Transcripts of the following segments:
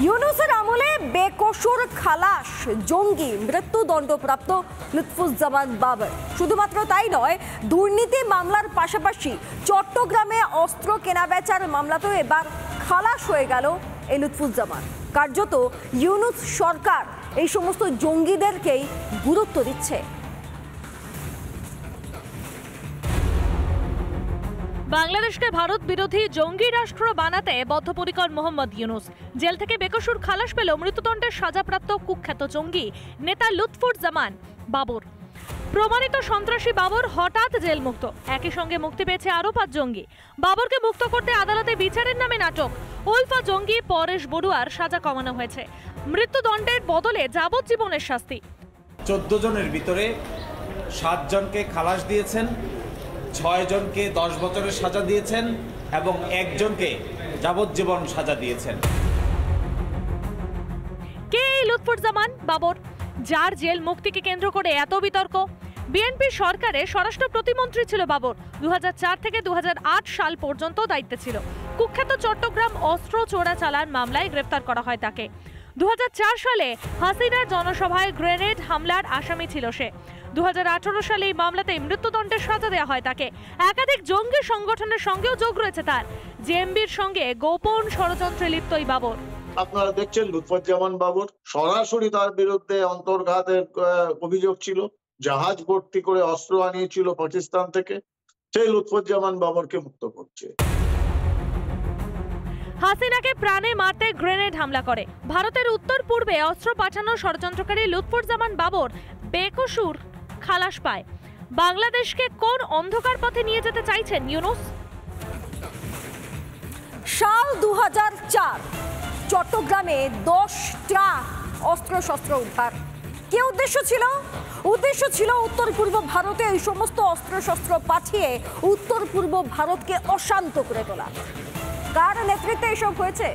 ইউনূসের আমলে বেকসুর খালাস জঙ্গি মৃত্যুদণ্ডপ্রাপ্ত লুৎফুজ্জামান বাবর। শুধুমাত্র তাই নয়, দুর্নীতি মামলার পাশাপাশি চট্টগ্রামে অস্ত্র কেনাবেচার মামলাতেও এবার খালাস হয়ে গেল এই লুৎফুজ্জামান। কার্যত ইউনূস সরকার এই সমস্ত জঙ্গিদেরকেই গুরুত্ব দিচ্ছে। বাংলাদেশকে ভারত বিরোধী জঙ্গি রাষ্ট্র বানাতে বদ্ধপরিকর মোহাম্মদ ইউনূস। জেল থেকে বেকসুর খালাস পেল মৃত্যুদণ্ডের সাজাপ্রাপ্ত কুখ্যাত জঙ্গি নেতা লুৎফুজ্জামান বাবর। প্রমাণিত সন্ত্রাসী বাবর হঠাৎ জেল মুক্ত। একই সঙ্গে মুক্তি পেয়েছে আরও 5 জঙ্গি। বাবরকে মুক্ত করতে আদালতে বিচারের নামে নাটক। উলফা জঙ্গি পরেশ বড়ুয়ার সাজা কমানো হয়েছে, মৃত্যুদণ্ডের বদলে যাবজ্জীবনের শাস্তি। 14 জনের ভিতরে 7 জনকে খালাস দিয়েছেন, 6 জনকে 10 বছরের সাজা দিয়েছেন এবং 1 জনকে যাবজ্জীবন সাজা দিয়েছেন। কে এই লুৎফুজ্জামান বাবর, যার জেল মুক্তিকে কেন্দ্র করে এত বিতর্ক? বিএনপি সরকারে স্বরাষ্ট্র প্রতিমন্ত্রী ছিল বাবর। 2004 থেকে 2008 সাল পর্যন্ত দায়িত্বে ছিল। কুখ্যাত চট্টগ্রাম অস্ত্র চোরাচালান মামলায় গ্রেফতার করা হয় তাকে। 2004 সালে হাসিনার জনসভায় গ্রেনেড হামলার আসামি ছিল সে। 2018 সালে এই মামলাতে মৃত্যুদণ্ডের সাজা দেওয়া হয় তাকে। একাধিক জঙ্গি সংগঠনের সঙ্গেও যোগ রয়েছে তার। জেএমবির সঙ্গে গোপন ষড়যন্ত্রে লিপ্ত এই বাবর। আপনারা দেখছেন লুৎফুজ্জামান বাবর, সরাসরি তার বিরুদ্ধে অন্তর্ঘাতের অভিযোগ ছিল। জাহাজ ভর্তি করে অস্ত্র আনিয়েছিল পাকিস্তান থেকে। সেই লুৎফুজ্জামান বাবরকে মুক্ত করছে। হাসিনাকে প্রাণে মারতে গ্রেনেড হামলা করে। ভারতের উত্তর পূর্বে অস্ত্র পাঠানোর ষড়যন্ত্রকারী লুৎফুজ্জামান বাবর বেকসুর খালাস পায়। বাংলাদেশকে কোন অন্ধকার পথে নিয়ে যেতে চাইছেন ইউনূস? সাল 2004 চট্টগ্রামে 10 ট্রাক অস্ত্রশস্ত্র উদ্ধার। কি উদ্দেশ্য ছিল? উদ্দেশ্য ছিল উত্তর পূর্ব ভারতে এই সমস্ত অস্ত্রশস্ত্র পাঠিয়ে উত্তর পূর্ব ভারতকে অশান্ত করে তোলা। কার নেতৃত্বে এসব হয়েছে?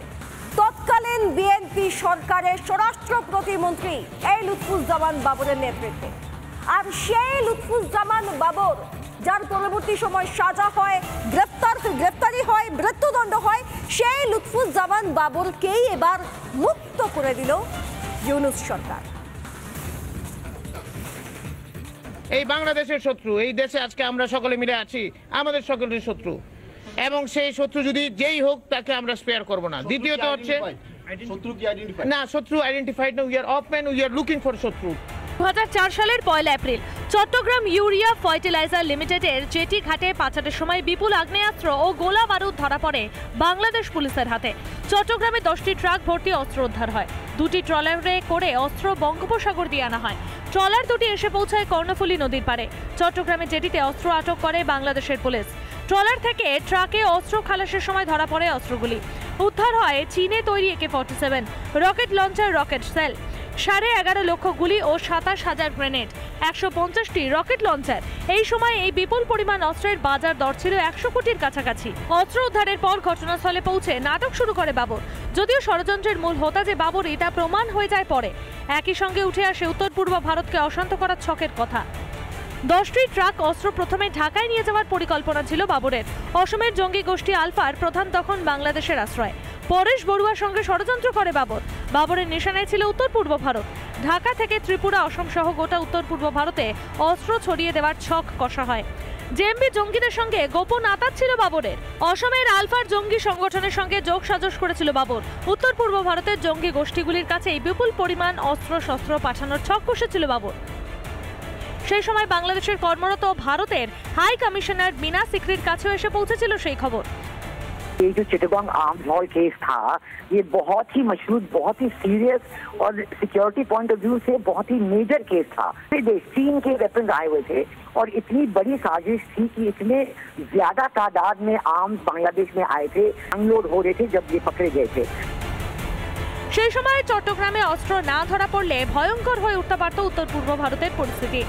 তৎকালীন বিএনপি সরকারের স্বরাষ্ট্র প্রতিমন্ত্রী এই লুৎফুজ্জামান বাবরের নেতৃত্বে। আর সেই লুৎফুজ্জামান বাবর, যার পরবর্তী সময় সাজা হয়, গ্রেফতারি হয়, মৃত্যুদণ্ড হয়, সেই লুৎফুজ্জামান বাবরকেই এবার মুক্ত করে দিল ইউনূস সরকার। এই বাংলাদেশের শত্রু, এই দেশে আজকে আমরা সকলে মিলে আছি, আমাদের সকলের শত্রু, এবং সেই শত্রু যদি যেই হোক তাকে আমরা স্পেয়ার করব না। দ্বিতীয়ত হচ্ছে শত্রু আইডেন্টিফাইড না, উই আর অপম্যান, উই আর লুকিং ফর শত্রু। 2004 সালের 1 এপ্রিল চট্টগ্রাম ইউরিয়া ফার্টিলাইজার লিমিটেডের জেটি ঘাটে পাচারের সময় বিপুল আগ্নেয়াস্ত্র ও গোলা বারুদ ধরা পড়ে বাংলাদেশ পুলিশের হাতে। চট্টগ্রামে 10টি ট্রাক ভর্তি অস্ত্র উদ্ধার হয়। 2টি ট্রলারে করে অস্ত্র বঙ্গোপসাগর দিয়ে আনা হয়। ট্রলার দুটি এসে পৌঁছায় কর্ণফুলী নদীর পাড়ে। চট্টগ্রামে জেটিতে অস্ত্র আটক করে বাংলাদেশের পুলিশ। ট্রলার থেকে ট্রাকে অস্ত্র খালাসের সময় ধরা পড়ে অস্ত্রগুলি। উদ্ধার হয় চীনে তৈরি AK-47, rocket launcher, rocket sell, 11.5 লক্ষ গুলি ও 27,000 গ্রেনেড, 150টি রকেট লঞ্চার। এই সময় এই বিপুল পরিমাণ অস্ত্রের বাজার দর ছিল 100 কোটির কাছাকাছি। অস্ত্র উদ্ধারের পর ঘটনাস্থলে পৌঁছে নাটক শুরু করে বাবর। যদিও ষড়যন্ত্রের মূল হোতা যে বাবর, এটা প্রমাণ হয়ে যায় পরে। একই সঙ্গে উঠে আসে উত্তর পূর্ব ভারতকে অশান্ত করার ছকের কথা। 10টি ট্রাক অস্ত্র প্রথমে ঢাকায় নিয়ে যাওয়ার পরিকল্পনা ছিল বাবরের। অসমের জঙ্গি গোষ্ঠী আলফার প্রধান তখন বাংলাদেশের আশ্রয়। পরেশ বড়ুয়ার সঙ্গে ষড়যন্ত্র করে বাবর। বাবরের নিশানায় ছিল উত্তর পূর্ব ভারত। ঢাকা থেকে ত্রিপুরা, অসম সহ গোটা উত্তর পূর্ব ভারতে অস্ত্র ছড়িয়ে দেওয়ার ছক কষা হয়। জেএমবি জঙ্গিদের সঙ্গে গোপন আঁতাত ছিল বাবরের। অসমের আলফার জঙ্গি সংগঠনের সঙ্গে যোগ সাজস করেছিল বাবর। উত্তর পূর্ব ভারতের জঙ্গি গোষ্ঠীগুলির কাছে বিপুল পরিমাণ অস্ত্র শস্ত্র পাঠানোর ছক কষেছিল বাবর। সেই সময় বাংলাদেশের কর্মরত ভারতের হাই কমিশনার বিনা সিকরির কাছেও এসে পৌঁছেছিল সেই খবর। ये जो चिटगांग आर्म्स हॉल केस था, ये बहुत ही मशहूर, बहुत ही सीरियस और सिक्योरिटी पॉइंट ऑफ व्यू से बहुत ही मेजर केस था। चीन के वेपन्स आए हुए थे और इतनी बड़ी साजिश थी कि इतने ज्यादा तादाद में आर्म्स बांग्लादेश में आए थे, अनलोड हो रहे थे जब ये पकड़े गए थे। সেই সময় চট্টগ্রামে অস্ত্র না ধরা পড়লে ভয়ঙ্কর হয়ে উঠতে পারত উত্তর পূর্ব ভারতের পরিস্থিতি।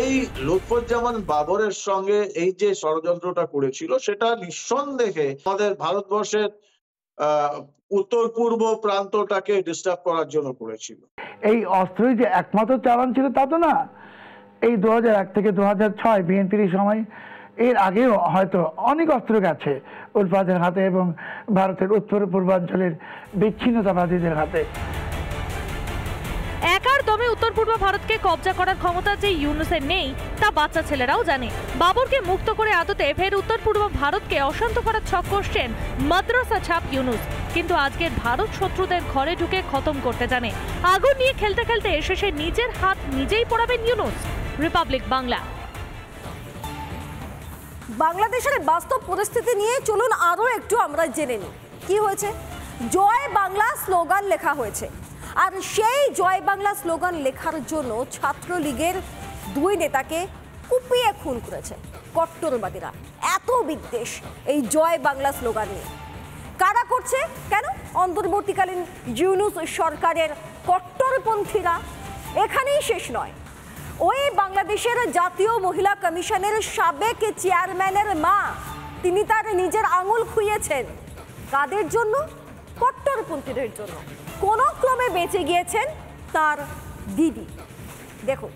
এই লুৎফুজ্জামান বাবরের সঙ্গে এই যে ষড়যন্ত্রটা করেছিল, সেটা নিঃসন্দেহে আমাদের ভারতবর্ষের উত্তর পূর্ব প্রান্তটাকে ডিস্টার্ব করার জন্য করেছিল। এই অস্ত্রই যে একমাত্র চালান ছিল তা তো না। এই 2001 থেকে 2006 বিএনপির সময় এর আগেও হয়তো অনেক অস্ত্র গেছে উলফাদের হাতে এবং ভারতের উত্তর পূর্বাঞ্চলের বিচ্ছিন্নতাবাদীদের হাতে। একার দমে উত্তর পূর্ব ভারতকে কবজা করার ক্ষমতা যে ইউনুসের নেই তা বাচ্চা ছেলেরাও জানে। বাবরকে মুক্ত করে আদতে ফের উত্তর পূর্ব ভারতকে অশান্ত করার ছক কষছেন মাদ্রাসা ছাপ ইউনুস। কিন্তু আজকের ভারত শত্রুদের ঘরে ঢুকে খতম করতে জানে। আগুন নিয়ে খেলতে খেলতে শেষে নিজের হাত নিজেই পোড়াবেন ইউনুস। রিপাবলিক বাংলা। বাংলাদেশের বাস্তব পরিস্থিতি নিয়ে চলুন আরো একটু আমরা জেনে নিই কি হয়েছে। জয় বাংলা স্লোগান লেখা হয়েছে, আর সেই জয় বাংলা স্লোগান লেখার জন্য ছাত্রলীগের 2 নেতাকে কুপিয়ে খুন করেছে কট্টরবাদীরা। এত বিদ্বেষ এই জয় বাংলা স্লোগান নিয়ে। কারা করছে, কেন? অন্তর্বর্তীকালীন ইউনুস সরকারের কট্টরপন্থীরা। এখানেই শেষ নয়, ওই বাংলাদেশের জাতীয় মহিলা কমিশনের সাবেক চেয়ারম্যানের মা, তিনি তার নিজের আঙুল খুইয়েছেন। কাদের জন্য? কট্টরপন্থীদের জন্য। কোন ক্রমে বেঁচে গিয়েছেন তার দিদি। দেখুন,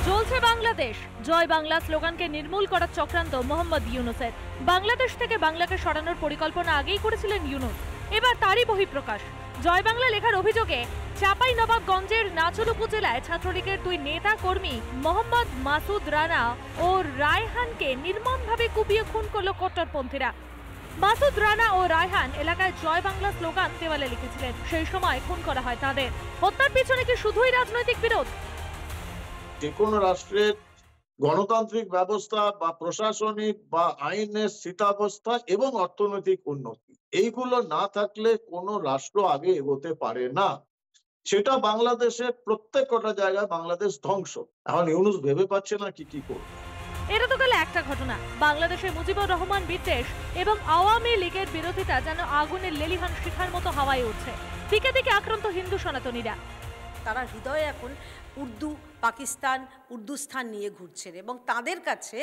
চলছে বাংলাদেশ। জয় বাংলা স্লোগানকে নির্মূল করার চক্রান্ত মোহাম্মদ ইউনুসের। বাংলাদেশ থেকে বাংলাকে সরানোর পরিকল্পনা আগেই করেছিলেন ইউনুস, এবার তারই বহিঃপ্রকাশ। জয় বাংলা লেখার অভিযোগে চাঁপাইনবাবগঞ্জের নাচল উপজেলায় ছাত্রলীগের 2 নেতা কর্মী মোহাম্মদ মাসুদ রানা ও রায়হানকে নির্মমভাবে কুপিয়ে খুন করল কট্টরপন্থীরা। মাসুদ রানা ও রায়হান এলাকায় জয় বাংলা স্লোগান দেওয়ালে লিখেছিলেন, সেই সময় খুন করা হয় তাদের। হত্যার পিছনে কি শুধুই রাজনৈতিক বিরোধ? যে কোনো রাষ্ট্রের গণতান্ত্রিক ব্যবস্থা বা প্রশাসনিক বা আইনের স্থিতাবস্থা এবং অর্থনৈতিক উন্নতি, এইগুলো না থাকলে কোনো রাষ্ট্র আগে এগোতে পারে না। সেটা বাংলাদেশের প্রত্যেকটা জায়গায় বাংলাদেশ ধ্বংস। এখন ইউনুস ভেবে পাচ্ছে না কি করবে। এটা তো গেল একটা ঘটনা। বাংলাদেশে মুজিবুর রহমান বিদ্বেষ এবং আওয়ামী লীগের বিরোধিতা যেন আগুনের লেলিহান শিখার মতো হাওয়ায় উঠছে। দিকে দিকে আক্রান্ত হিন্দু সনাতনীরা। তারা হৃদয়ে এখন উর্দু, পাকিস্তান, উর্দুস্থান নিয়ে ঘুরছেন এবং তাদের কাছে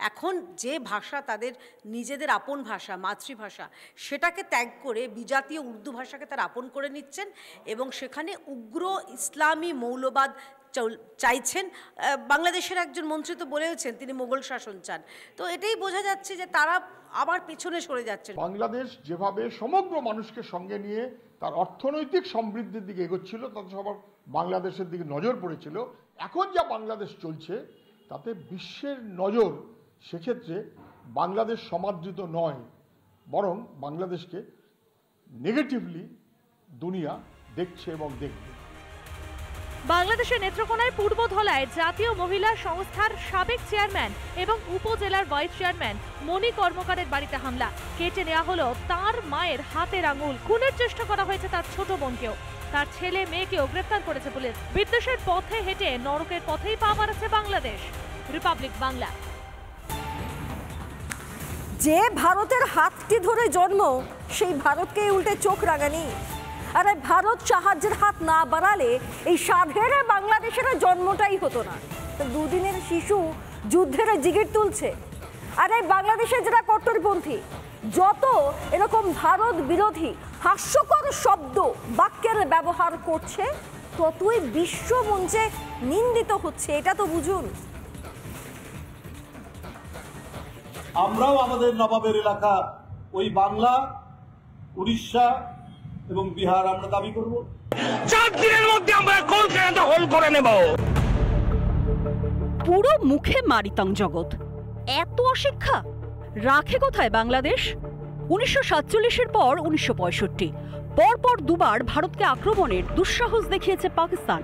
এখন যে ভাষা তাদের নিজেদের আপন ভাষা, মাতৃভাষা, সেটাকে ত্যাগ করে বিজাতীয় উর্দু ভাষাকে তারা আপন করে নিচ্ছেন এবং সেখানে উগ্র ইসলামী মৌলবাদ চাইছেন। বাংলাদেশের একজন মন্ত্রী তো বলেওছেন তিনি মোগল শাসন চান। তো এটাই বোঝা যাচ্ছে যে তারা আবার পিছনে সরে যাচ্ছে। বাংলাদেশ যেভাবে সমগ্র মানুষকে সঙ্গে নিয়ে তার অর্থনৈতিক সমৃদ্ধির দিকে এগোচ্ছিল, তাতে সবার বাংলাদেশের দিকে নজর পড়েছিল। এখন যা বাংলাদেশ চলছে তাতে বিশ্বের নজর সেক্ষেত্রে বাংলাদেশ সমাদৃত নয়, বরং বাংলাদেশকে নেগেটিভলি দুনিয়া দেখছে এবং দেখবে। বাংলাদেশের নেত্রকোনায় পূর্বধলায় জাতীয় মহিলা সংস্থার সাবেক চেয়ারম্যান এবং উপজেলার ভাইস চেয়ারম্যান মণি কর্মকারের বাড়িতে হামলা। কেটে নেওয়া হলো তার মায়ের হাতের আঙুল। খুনের চেষ্টা করা হয়েছে তার ছোট বোনকেও। তার ছেলে মেয়েকেও গ্রেফতার করেছে পুলিশ। বিদ্বেষের পথে হেঁটে নরকের পথেই পা মারাচ্ছে বাংলাদেশ। রিপাবলিক বাংলা। যে ভারতের হাতটি ধরে জন্ম, সেই ভারতকে উল্টে চোখ রাঙানি। আর ভারত সাহায্যের হাত না বাড়ালে এই সাধের বাংলাদেশের জন্মটাই হতো না। 2 দিনের শিশু যুদ্ধের জিগির তুলছে। আর এই বাংলাদেশের যারা কট্টরপন্থী, যত এরকম ভারত বিরোধী হাস্যকর শব্দ বাক্যের ব্যবহার করছে, ততই বিশ্ব মঞ্চে নিন্দিত হচ্ছে। এটা তো বুঝুন। আমরাও আমাদের নবাবের এলাকা ওই বাংলা, উড়িষ্যা এবং বিহার আমরা দাবি করব। 4 দিনের মধ্যে আমরা কলকাতা হোল করে নেব। পুরো মুখে মারিতাং জগৎ। এত অশিক্ষা রাখে কোথায় বাংলাদেশ? 1947-এর পর 1965 পরপর 2 বার ভারতকে আক্রমণের দুঃসাহস দেখিয়েছে পাকিস্তান।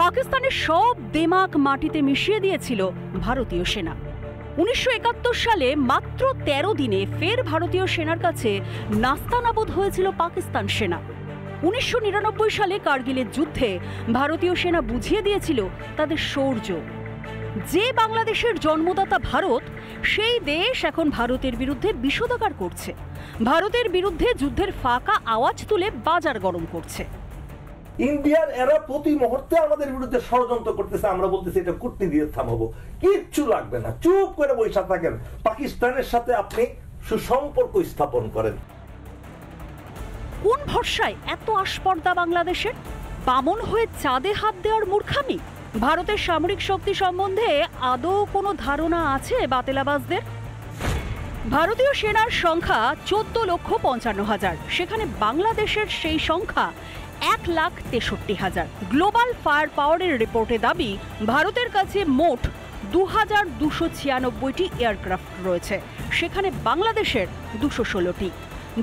পাকিস্তানের সব দেমাক মাটিতে মিশিয়ে দিয়েছিল ভারতীয় সেনা। 1971 সালে মাত্র 13 দিনে ফের ভারতীয় সেনার কাছে নাস্তানাবুদ হয়েছিল পাকিস্তান সেনা। 1999 সালে কার্গিলের যুদ্ধে ভারতীয় সেনা বুঝিয়ে দিয়েছিল তাদের শৌর্য। যে বাংলাদেশের জন্মদাতা ভারত, সেই দেশ এখন ভারতের বিরুদ্ধে বিষোদাগার করছে, ভারতের বিরুদ্ধে যুদ্ধের ফাঁকা আওয়াজ তুলে বাজার গরম করছে। ইন্ডিয়ার এরা প্রতি মুহূর্তে আমাদের বিরুদ্ধে ষড়যন্ত্র করতেছে, আমরা বলতেছি এটা কূটনীতি দিয়ে থামাবো, কিচ্ছু লাগবে না, চুপ করে বসে থাকেন, পাকিস্তানের সাথে আপনি সুসম্পর্ক স্থাপন করেন। কোন ভরসায় এত আস্পর্ধা বাংলাদেশের? বামন হয়ে চাঁদে হাত দেওয়ার মূর্খামি? ভারতের সামরিক শক্তি সম্বন্ধে আদৌ কোনো ধারণা আছে বাতেলাবাজদের? ভারতীয় সেনার সংখ্যা 14,55,000, সেখানে বাংলাদেশের সেই সংখ্যা 1,63,000। গ্লোবাল ফায়ার পাওয়ারের রিপোর্টে দাবি ভারতের কাছে মোট 2,296টি এয়ারক্রাফট রয়েছে, সেখানে বাংলাদেশের 216টি।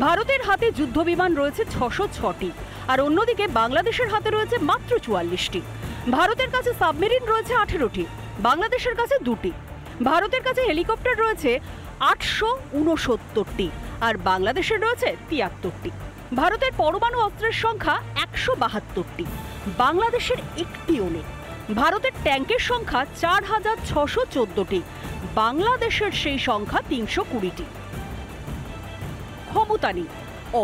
ভারতের হাতে যুদ্ধবিমান রয়েছে 606টি, আর অন্যদিকে বাংলাদেশের হাতে রয়েছে মাত্র 44টি। ভারতের কাছে সাবমেরিন রয়েছে 18টি, বাংলাদেশের কাছে 2টি। ভারতের কাছে হেলিকপ্টার রয়েছে 869টি, আর বাংলাদেশের রয়েছে 73টি। ভারতের পরমাণু অস্ত্রের সংখ্যা 172টি, বাংলাদেশের একটিও নেই। ভারতের ট্যাঙ্কের সংখ্যা 4,614টি, বাংলাদেশের সেই সংখ্যা 320টি। ক্ষমতা নেই,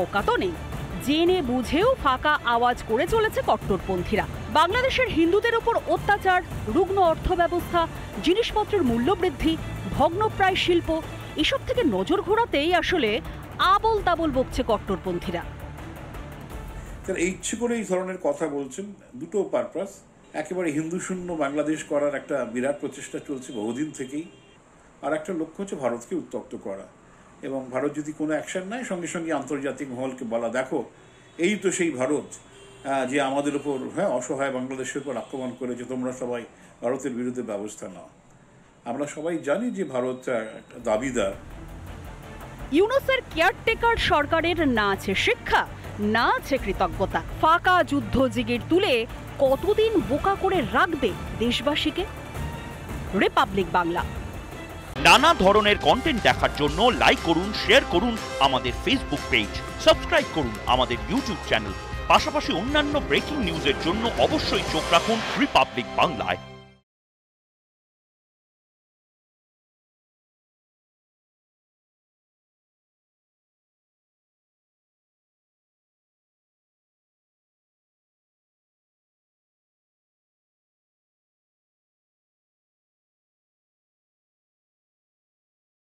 অকাতও নেই, জেনে বুঝেও ফাঁকা আওয়াজ করে চলেছে কট্টরপন্থীরা। বাংলাদেশের হিন্দুদের উপর অত্যাচার, রুগ্ন অর্থব্যবস্থা, জিনিসপত্রের মূল্যবৃদ্ধি, ভগ্নপ্রায় শিল্প, এসব থেকে নজর ঘোরাতেই আসলে আবল তাবল বকছে কট্টরপন্থীরা। এই ইচ্ছে করে এই ধরনের কথা বলছেন, দুটো পারপাস। একেবারে হিন্দু শূন্য বাংলাদেশ করার একটা বিরাট প্রচেষ্টা চলছে বহুদিন থেকেই, আর একটা লক্ষ্য হচ্ছে ভারতকে উত্তপ্ত করা, এবং ভারত যদি কোনো অ্যাকশন নেয় সঙ্গে সঙ্গে আন্তর্জাতিক মহলকে বলা, দেখো এই তো সেই ভারত যে আমাদের উপর অসহায় বাংলাদেশের উপর আক্রমণ করেছে, তোমরা সবাই ভারতের বিরুদ্ধে ব্যবস্থা নাও। আমরা সবাই জানি যে ভারত দাবিদার। ইউনূসের কেয়ারটেকার সরকারের না আছে শিক্ষা, না আছে কৃতজ্ঞতা। ফাঁকা যুদ্ধ জিগির তুলে কতদিন বোকা করে রাখবে দেশবাসীকে? রিপাবলিক বাংলা। নানা ধরনের কন্টেন্ট দেখার জন্য লাইক করুন, শেয়ার করুন আমাদের ফেসবুক পেজ, সাবস্ক্রাইব করুন আমাদের ইউটিউব চ্যানেল। পাশাপাশি অন্যান্য ব্রেকিং নিউজের জন্য অবশ্যই চোখ রাখুন রিপাবলিক বাংলায়।